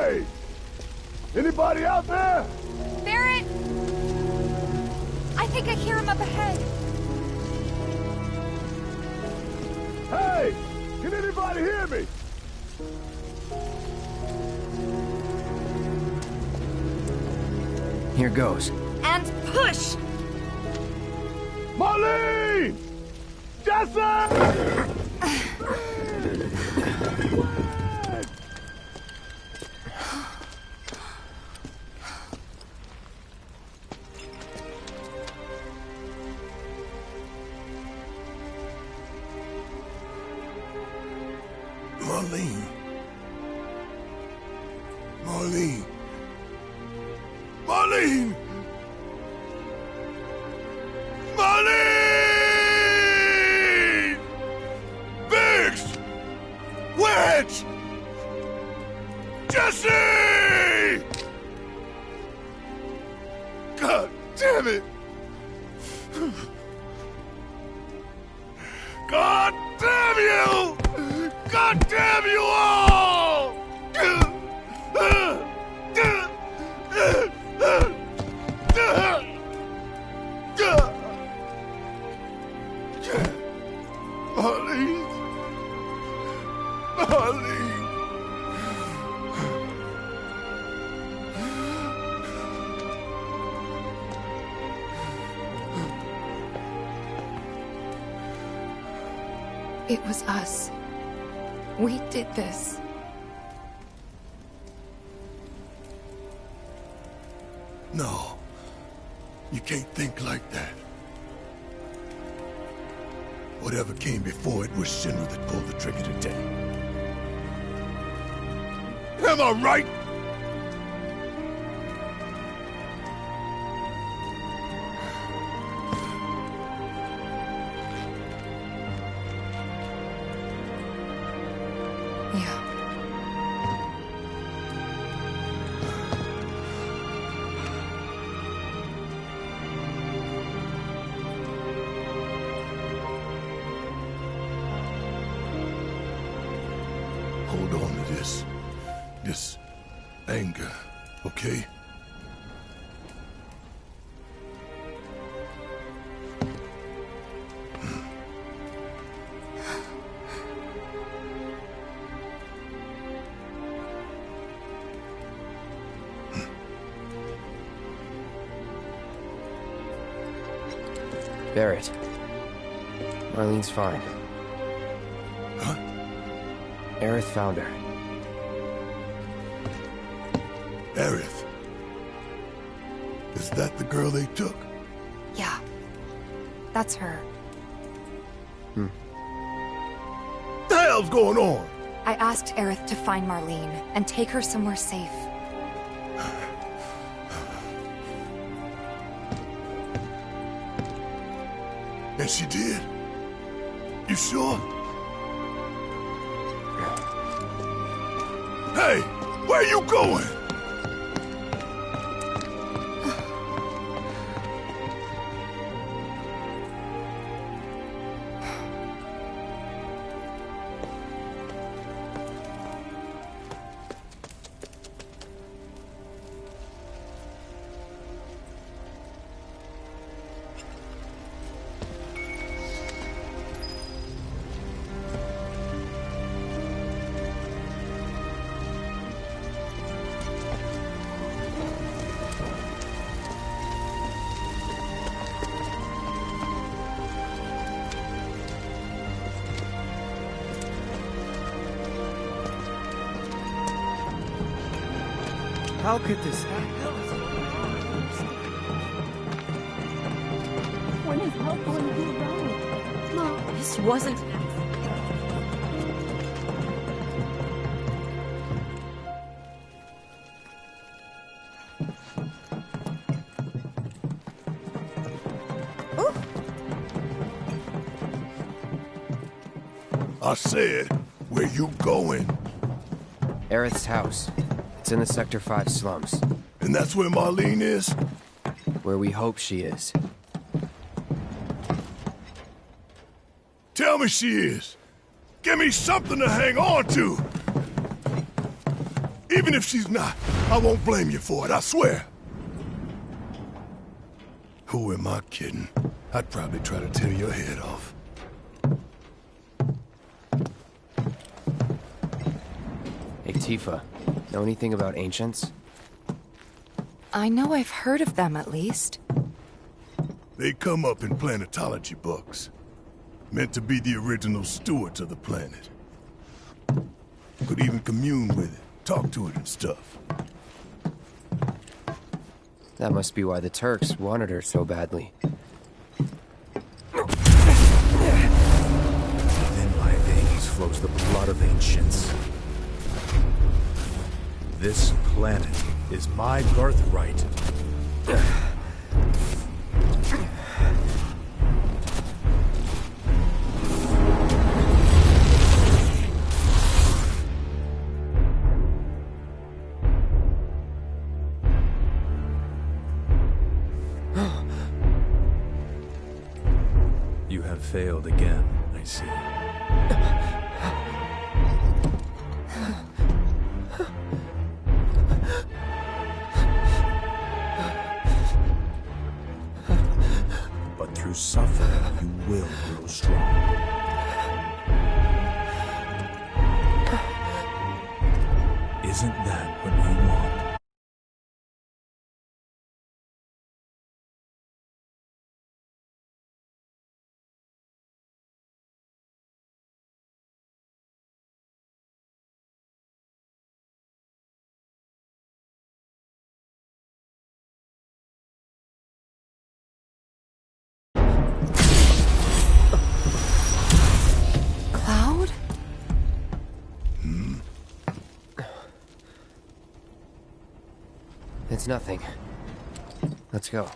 Hey! Anybody out there? Barrett! I think I hear him up ahead. Hey! Can anybody hear me? Here goes. And push! Marlene! Jesse! Marlene. Marlene. Marlene! Marlene! Biggs! Wedge! Jesse! God damn it! God damn you! God damn you all! Marlene. Marlene. It was us. We did this. No. You can't think like that. Whatever came before it was Shinra that pulled the trigger today. Am I right? Yeah. Hold on to this anger, okay? Barrett. Marlene's fine. Huh? Aerith found her. Aerith. Is that the girl they took? Yeah. That's her. The hell's going on? I asked Aerith to find Marlene and take her somewhere safe. And she did? You sure? Hey, where you going? How could this happen? When is help going to be wrong? Mom, this wasn't... I said, where you going? Aerith's house. It's in the Sector 5 slums. And that's where Marlene is? Where we hope she is. Tell me she is. Give me something to hang on to. Even if she's not, I won't blame you for it, I swear. Who am I kidding? I'd probably try to tear your head off. Hey, Tifa. Know anything about ancients? I know I've heard of them, at least. They come up in planetology books. Meant to be the original stewards of the planet. Could even commune with it, talk to it and stuff. That must be why the Turks wanted her so badly. In my veins flows the blood of ancients. This planet is my birthright. You have failed again, I see. But through suffering, you will grow strong. Isn't that what you want? Cloud? It's nothing. Let's go.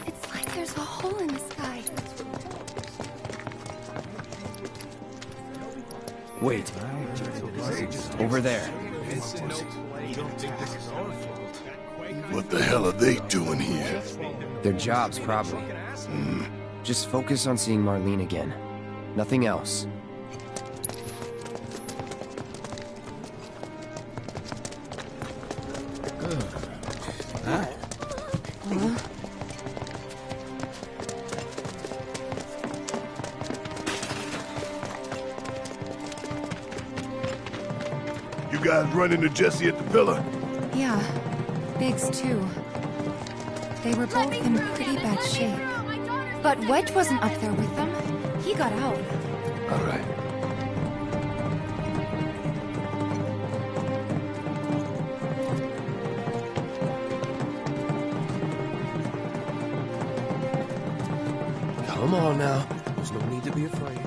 It's like there's a hole in the sky. Wait. Over there. What the hell are they doing here? Their jobs, probably. Just focus on seeing Marlene again. Nothing else. You guys run into Jesse at the villa? Yeah. Biggs, too. They were both in pretty bad shape. But Wedge wasn't up there with them. He got out. All right. Come on now. There's no need to be afraid.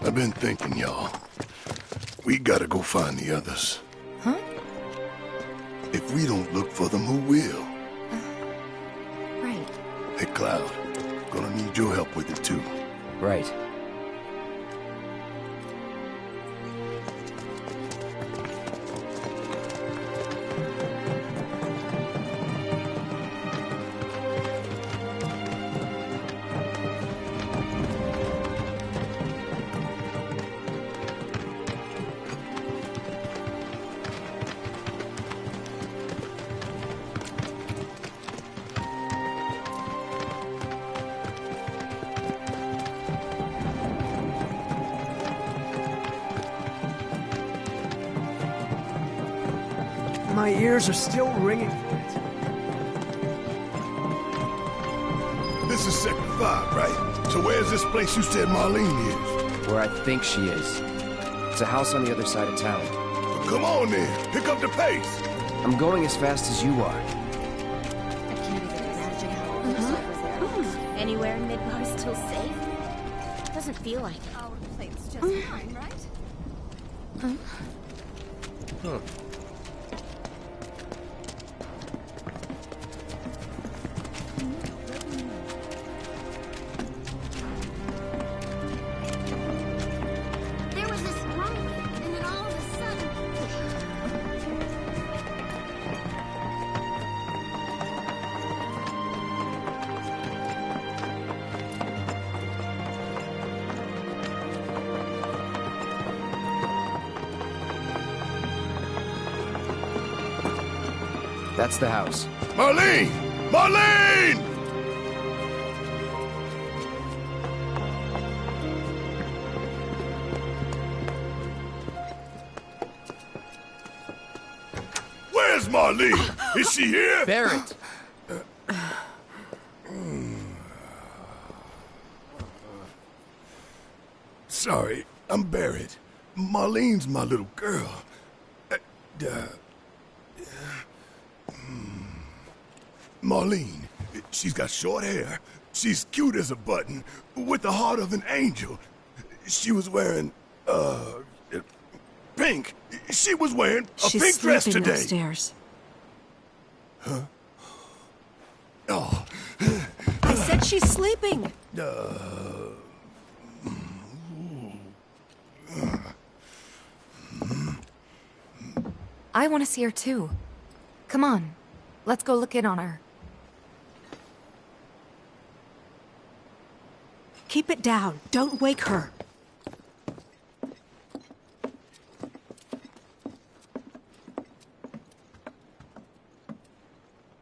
I've been thinking, y'all. We gotta go find the others. Huh? If we don't look for them, who will? Right. Hey, Cloud. Gonna need your help with it, too. Right. My ears are still ringing for it. This is Sector 5, right? So where's this place you said Marlene is? Where I think she is. It's a house on the other side of town. Well, come on then. Pick up the pace. I'm going as fast as you are. I can't even imagine how old this life was there. Anywhere in Midgar is still safe? Doesn't feel like it. Our plate's just fine, right? There was this moment, and then all of a sudden... That's the house. Marlene! Marlene! Where's Marlene? Is she here? Barrett! Sorry, I'm Barrett. Marlene's my little girl. Marlene, she's got short hair. She's cute as a button, with the heart of an angel. She was wearing, pink. She was wearing a pink dress today. Upstairs. Huh? Oh. I said she's sleeping. I want to see her too. Come on, let's go look in on her. Keep it down. Don't wake her.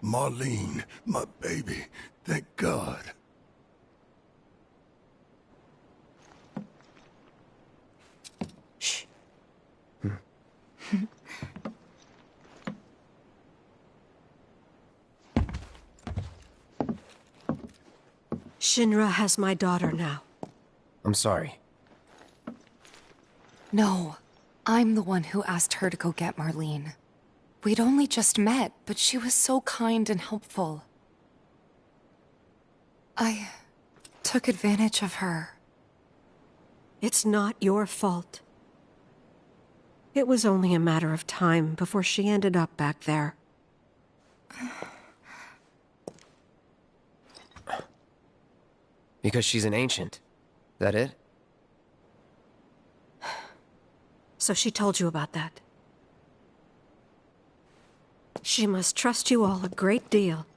Marlene, my baby. Thank God. Shh. Shinra has my daughter now. I'm sorry. No, I'm the one who asked her to go get Marlene. We'd only just met, but she was so kind and helpful. I took advantage of her. It's not your fault. It was only a matter of time before she ended up back there. Because she's an ancient. That it? So she told you about that. She must trust you all a great deal.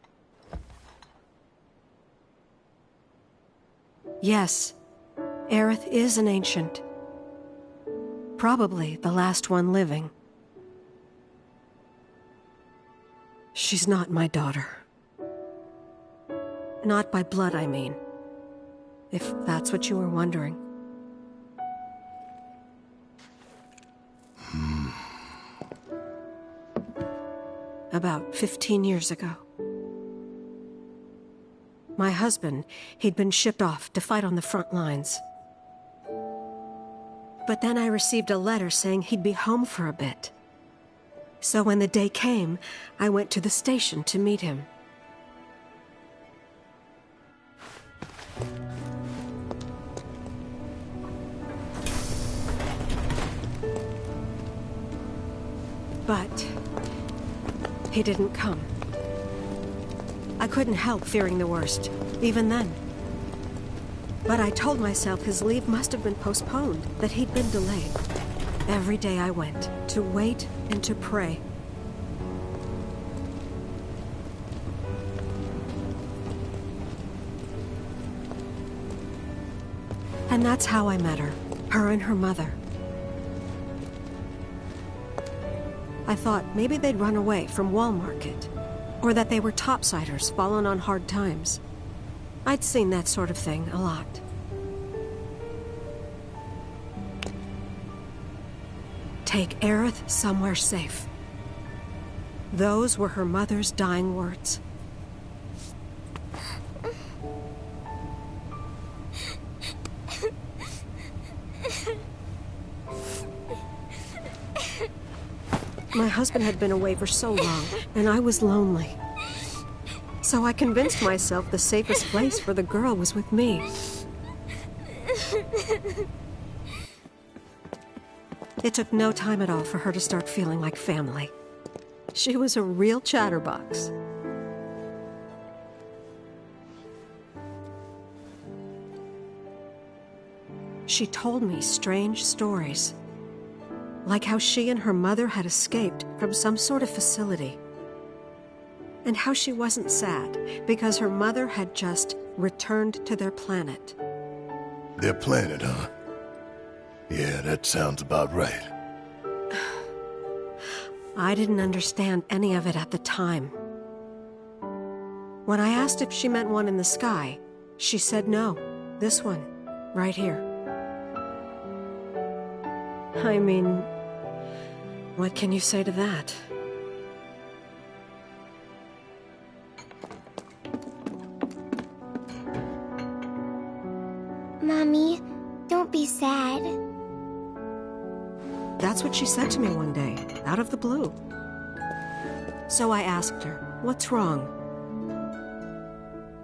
Yes, Aerith is an ancient. Probably the last one living. She's not my daughter. Not by blood, I mean. If that's what you were wondering. About 15 years ago. My husband, he'd been shipped off to fight on the front lines. But then I received a letter saying he'd be home for a bit. So when the day came, I went to the station to meet him. But he didn't come. I couldn't help fearing the worst, even then. But I told myself his leave must have been postponed, that he'd been delayed. Every day I went, to wait and to pray. And that's how I met her, her and her mother. I thought maybe they'd run away from Wall Market, or that they were topsiders fallen on hard times. I'd seen that sort of thing a lot. Take Aerith somewhere safe. Those were her mother's dying words. My husband had been away for so long, and I was lonely. So I convinced myself the safest place for the girl was with me. It took no time at all for her to start feeling like family. She was a real chatterbox. She told me strange stories. Like how she and her mother had escaped from some sort of facility. And how she wasn't sad because her mother had just returned to their planet. Their planet, huh? Yeah, that sounds about right. I didn't understand any of it at the time. When I asked if she meant one in the sky, she said no. This one, right here. I mean, what can you say to that? Mommy, don't be sad. That's what she said to me one day, out of the blue. So I asked her, what's wrong?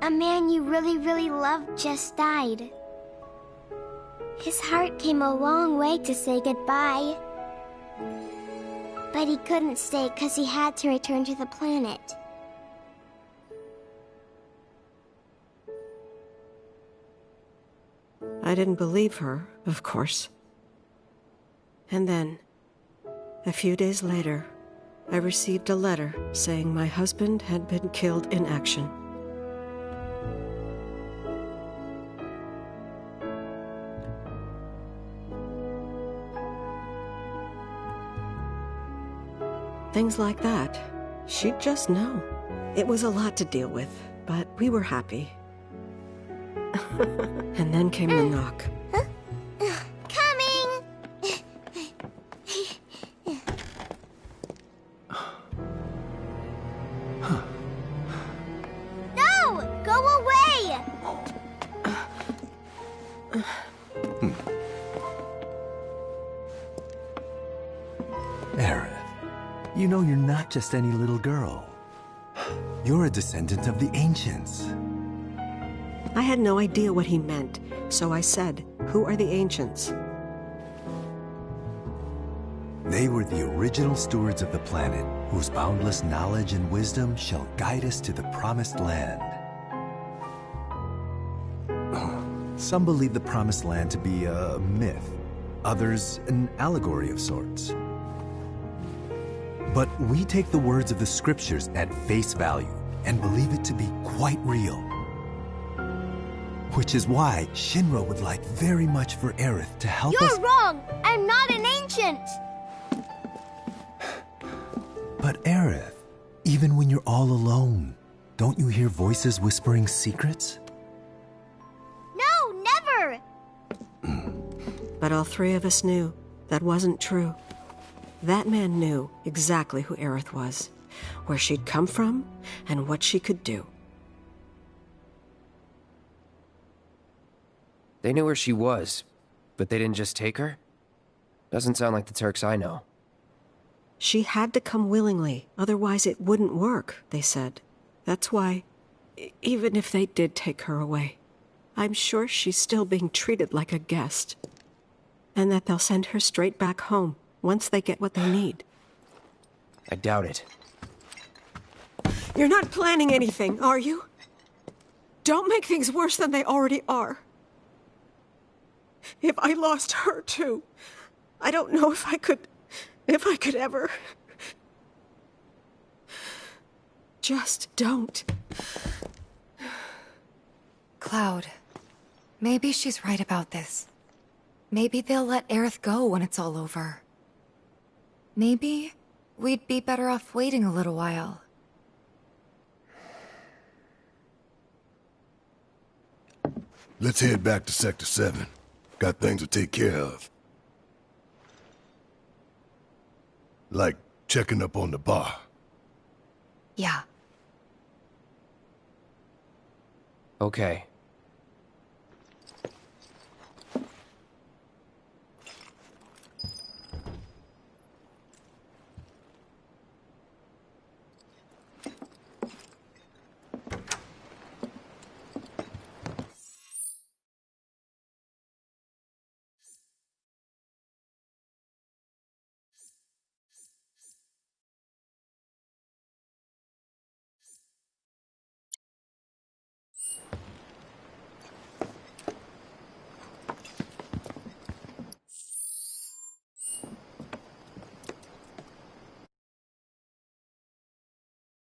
A man you really, really loved just died. His heart came a long way to say goodbye. But he couldn't stay because he had to return to the planet. I didn't believe her, of course. And then, a few days later, I received a letter saying my husband had been killed in action. Things like that, she'd just know. It was a lot to deal with, but we were happy. And then came the knock. Coming! No! Go away! Aerith, you know you're not just any little girl. You're a descendant of the ancients. I had no idea what he meant, so I said, "Who are the ancients?" They were the original stewards of the planet, whose boundless knowledge and wisdom shall guide us to the promised land. Some believe the promised land to be a myth, others an allegory of sorts. But we take the words of the scriptures at face value and believe it to be quite real. Which is why Shinra would like very much for Aerith to help us— You're wrong! I'm not an ancient! But Aerith, even when you're all alone, don't you hear voices whispering secrets? No, never! But all three of us knew that wasn't true. That man knew exactly who Aerith was, where she'd come from, and what she could do. They knew where she was, but they didn't just take her? Doesn't sound like the Turks I know. She had to come willingly, otherwise it wouldn't work, they said. That's why, even if they did take her away, I'm sure she's still being treated like a guest. And that they'll send her straight back home once they get what they need. I doubt it. You're not planning anything, are you? Don't make things worse than they already are. If I lost her too, I don't know if I could ever. Just don't. Cloud, maybe she's right about this. Maybe they'll let Aerith go when it's all over. Maybe we'd be better off waiting a little while. Let's head back to Sector 7. Got things to take care of. Like checking up on the bar. Yeah. Okay.